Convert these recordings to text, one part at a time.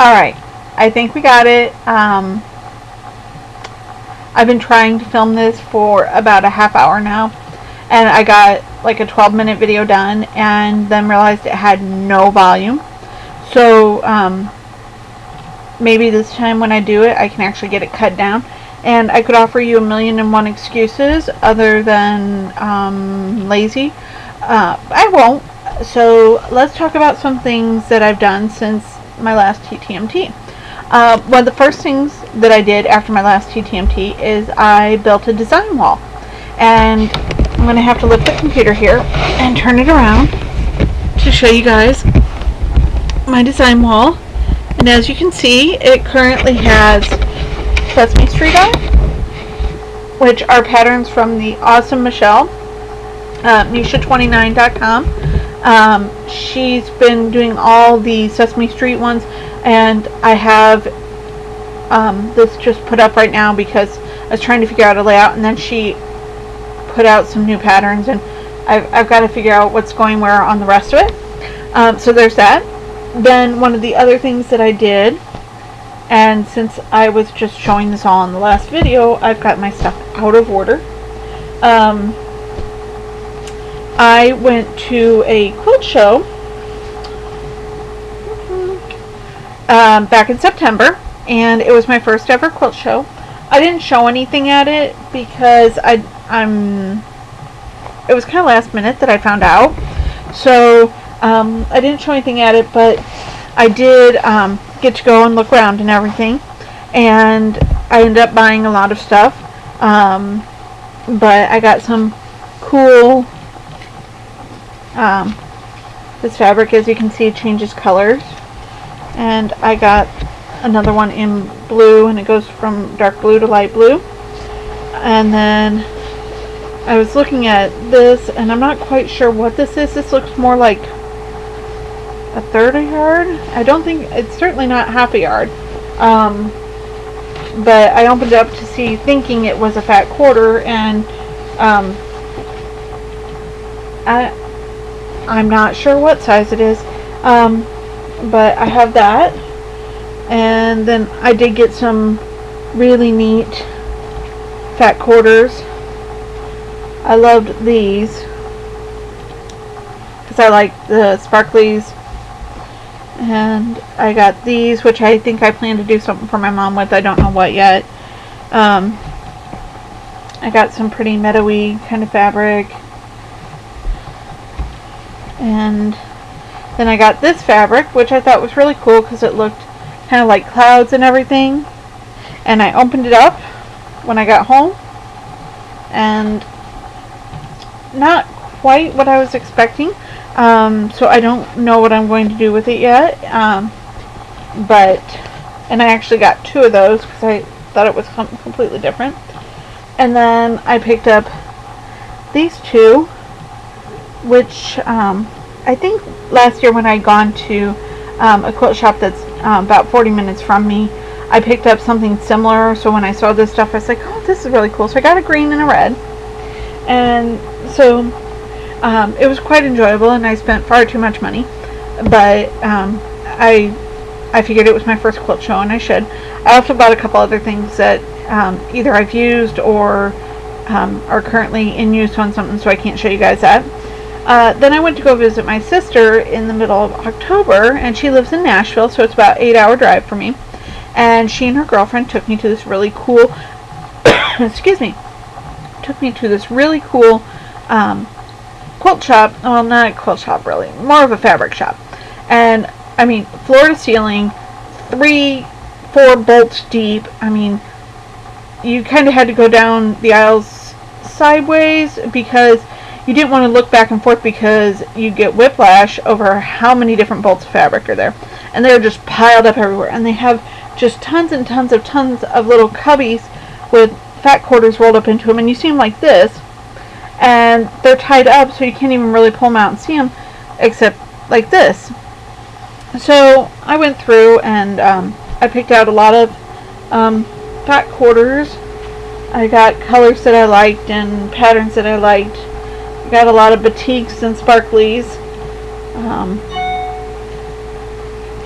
Alright, I think we got it. I've been trying to film this for about a half hour now, and I got like a 12-minute video done and then realized it had no volume. So maybe this time when I do it, I can actually get it cut down. And I could offer you 1,000,001 excuses other than lazy. I won't. So let's talk about some things that I've done since my last TTMT. One of the first things that I did after my last TTMT is I built a design wall. And I'm going to have to lift the computer here and turn it around to show you guys my design wall. And as you can see, it currently has Sesame Street on, which are patterns from the awesome Michelle, Misha29.com. She's been doing all the Sesame Street ones, and I have this just put up right now because I was trying to figure out a layout, and then she put out some new patterns, and I've got to figure out what's going where on the rest of it. So there's that. Then one of the other things that I did, and since I was just showing this all in the last video, I've got my stuff out of order. I went to a quilt show back in September, and it was my first ever quilt show. I didn't show anything at it because it was kind of last minute that I found out. So I didn't show anything at it, but I did get to go and look around and everything, and I ended up buying a lot of stuff, but I got some cool, this fabric, as you can see, changes colors, and I got another one in blue, and it goes from dark blue to light blue. And then I was looking at this, and I'm not quite sure what this is. This looks more like a third a yard. I don't think, it's certainly not half a yard. But I opened it up to see, thinking it was a fat quarter, and I'm not sure what size it is. But I have that. And then I did get some really neat fat quarters. I loved these because I like the sparklies. And I got these, which I think I plan to do something for my mom with. I don't know what yet. I got some pretty meadowy kind of fabric. And then I got this fabric, which I thought was really cool because it looked kind of like clouds and everything. And I opened it up when I got home, and not quite what I was expecting. So I don't know what I'm going to do with it yet. And I actually got two of those because I thought it was completely different. And then I picked up these two, which I think last year when I'd gone to a quilt shop that's about 40 minutes from me, I picked up something similar. So when I saw this stuff, I was like, oh, this is really cool. So I got a green and a red. And so it was quite enjoyable, and I spent far too much money. But I figured it was my first quilt show, and I should. I also bought a couple other things that either I've used or are currently in use on something, so I can't show you guys that. Then I went to go visit my sister in the middle of October, and she lives in Nashville, so it's about an 8-hour drive for me. And she and her girlfriend took me to this really cool, excuse me, took me to this really cool quilt shop. Well, not a quilt shop really, more of a fabric shop. And I mean, floor to ceiling, 3-4 bolts deep. I mean, you kind of had to go down the aisles sideways because you didn't want to look back and forth because you get whiplash over how many different bolts of fabric are there. And they're just piled up everywhere. And they have just tons and tons of little cubbies with fat quarters rolled up into them. And you see them like this. And they're tied up so you can't even really pull them out and see them except like this. So I went through and I picked out a lot of fat quarters. I got colors that I liked and patterns that I liked. I got a lot of batiks and sparklies.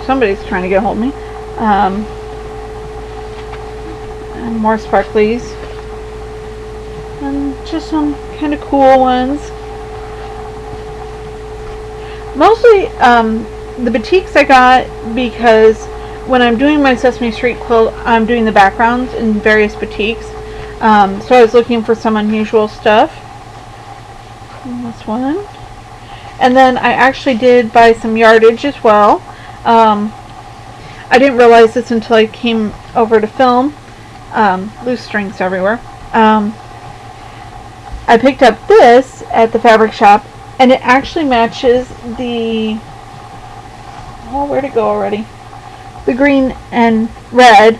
Somebody's trying to get a hold of me. and more sparklies, and just some kind of cool ones. Mostly the batiks I got because when I'm doing my Sesame Street quilt, I'm doing the backgrounds in various batiks. So I was looking for some unusual stuff. And this one. And then I actually did buy some yardage as well. I didn't realize this until I came over to film. Loose strings everywhere. I picked up this at the fabric shop, and it actually matches the... Oh, where'd it go already? The green and red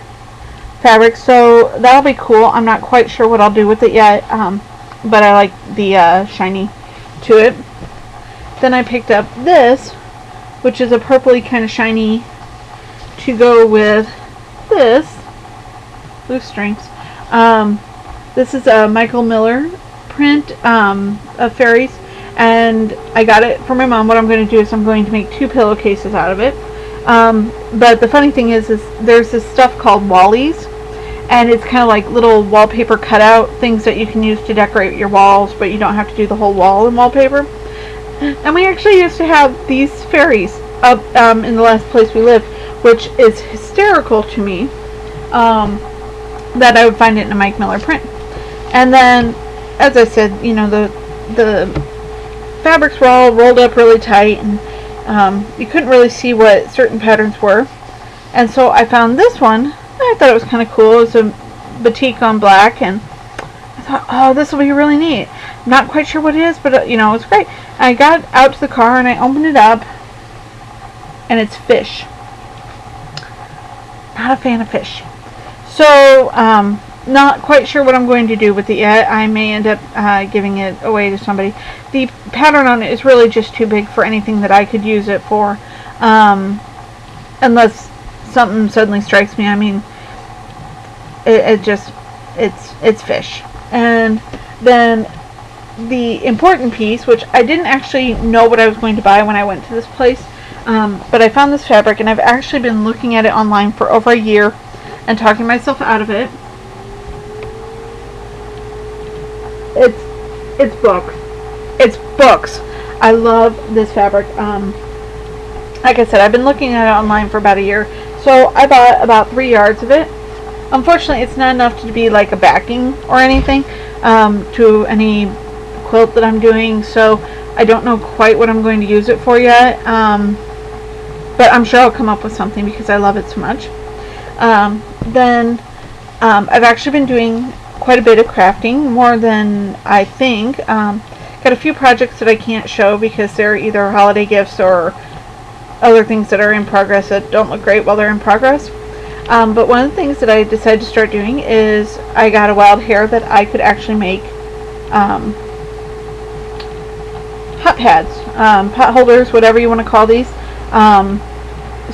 fabric, so that'll be cool. I'm not quite sure what I'll do with it yet, but I like the shiny to it. Then I picked up this, which is a purpley kind of shiny, to go with this. Loose strings. This is a Michael Miller print of fairies, and I got it for my mom. What I'm going to do is I'm going to make 2 pillowcases out of it. But the funny thing is there's this stuff called Wallies, and it's kind of like little wallpaper cutout things that you can use to decorate your walls, but you don't have to do the whole wall in wallpaper. And we actually used to have these fairies up in the last place we lived, which is hysterical to me, that I would find it in a Mike Miller print. And then, as I said, you know, the fabrics were all rolled up really tight, and you couldn't really see what certain patterns were. And so I found this one. I thought it was kind of cool. It was a batik on black, and I thought, oh, this will be really neat. I'm not quite sure what it is, but you know, it's great. I got out to the car and I opened it up, and it's fish. Not a fan of fish. So, not quite sure what I'm going to do with it yet. I may end up giving it away to somebody. The pattern on it is really just too big for anything that I could use it for, unless something suddenly strikes me. I mean, it's fish. And then the important piece, which I didn't actually know what I was going to buy when I went to this place, but I found this fabric, and I've actually been looking at it online for over a year and talking myself out of it. It's books. It's books. I love this fabric. Like I said, I've been looking at it online for about a year, so I bought about 3 yards of it. Unfortunately, it's not enough to be like a backing or anything to any quilt that I'm doing, so I don't know quite what I'm going to use it for yet, but I'm sure I'll come up with something because I love it so much. Then I've actually been doing quite a bit of crafting, more than I think. Got a few projects that I can't show because they're either holiday gifts or other things that are in progress that don't look great while they're in progress. But one of the things that I decided to start doing is I got a wild hair that I could actually make hot pads, pot holders, whatever you want to call these.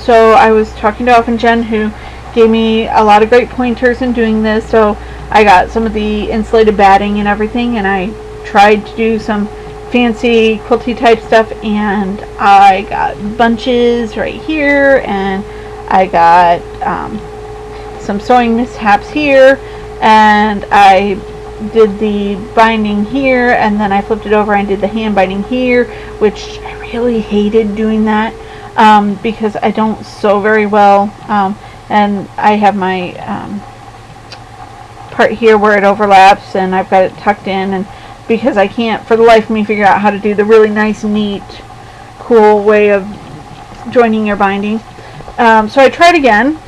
So I was talking to Off Jen, who gave me a lot of great pointers in doing this. So I got some of the insulated batting and everything, and I tried to do some fancy quilty type stuff, and I got bunches right here, and I got some sewing mishaps here, and I did the binding here, and then I flipped it over and did the hand binding here, which I really hated doing that because I don't sew very well, and I have my part here where it overlaps, and I've got it tucked in, and because I can't for the life of me figure out how to do the really nice, neat, cool way of joining your binding. So I tried again,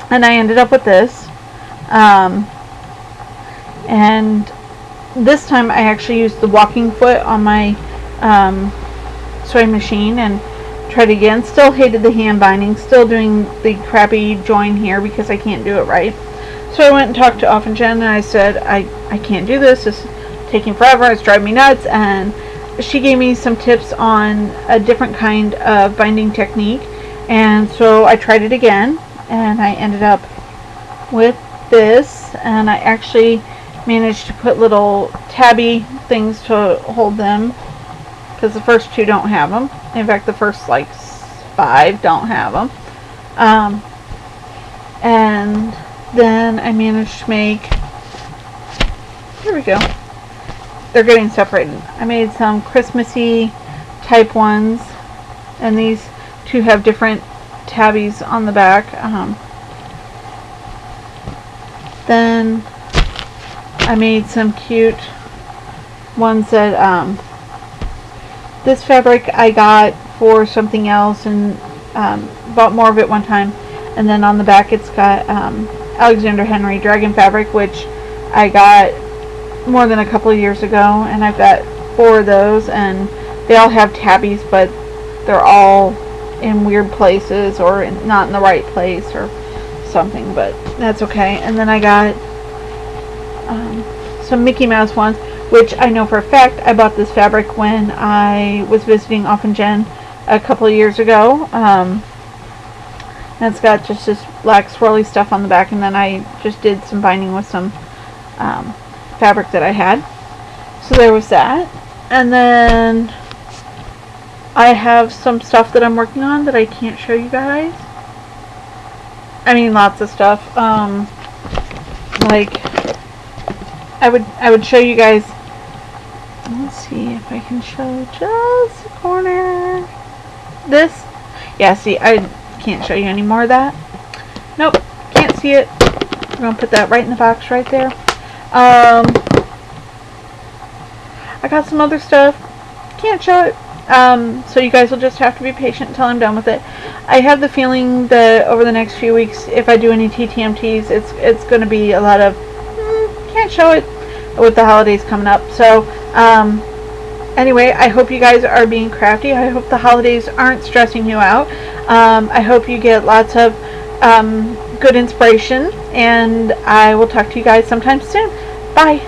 and I ended up with this. And this time I actually used the walking foot on my sewing machine and tried again. Still hated the hand binding, still doing the crappy join here because I can't do it right. So I went and talked to Off Jen, and I said, I can't do this. This is taking forever. It's driving me nuts. And she gave me some tips on a different kind of binding technique. And so I tried it again, and I ended up with this, and I actually managed to put little tabby things to hold them, because the first 2 don't have them. In fact, the first like 5 don't have them. And then I managed to make, here we go, they're getting separated. I made some Christmassy type ones, and these two have different tabbies on the back. Then I made some cute ones that this fabric I got for something else, and bought more of it one time. And then on the back it's got Alexander Henry dragon fabric, which I got more than a couple of years ago, and I've got 4 of those, and they all have tabbies, but they're all in weird places or not in the right place or something, but that's okay. And then I got some Mickey Mouse ones, which I know for a fact I bought this fabric when I was visiting Off and Jen a couple of years ago. And it's got just this black swirly stuff on the back, and then I just did some binding with some fabric that I had. So there was that. And then I have some stuff that I'm working on that I can't show you guys. I mean, lots of stuff. Like I would show you guys. Let's see if I can show just a corner. This, yeah. See, I can't show you any more of that. Nope, can't see it. I'm gonna put that right in the box right there. I got some other stuff. Can't show it. So you guys will just have to be patient until I'm done with it. I have the feeling that over the next few weeks, if I do any TTMTs, it's going to be a lot of can't show it with the holidays coming up. So anyway, I hope you guys are being crafty. I hope the holidays aren't stressing you out. I hope you get lots of good inspiration, and I will talk to you guys sometime soon. Bye.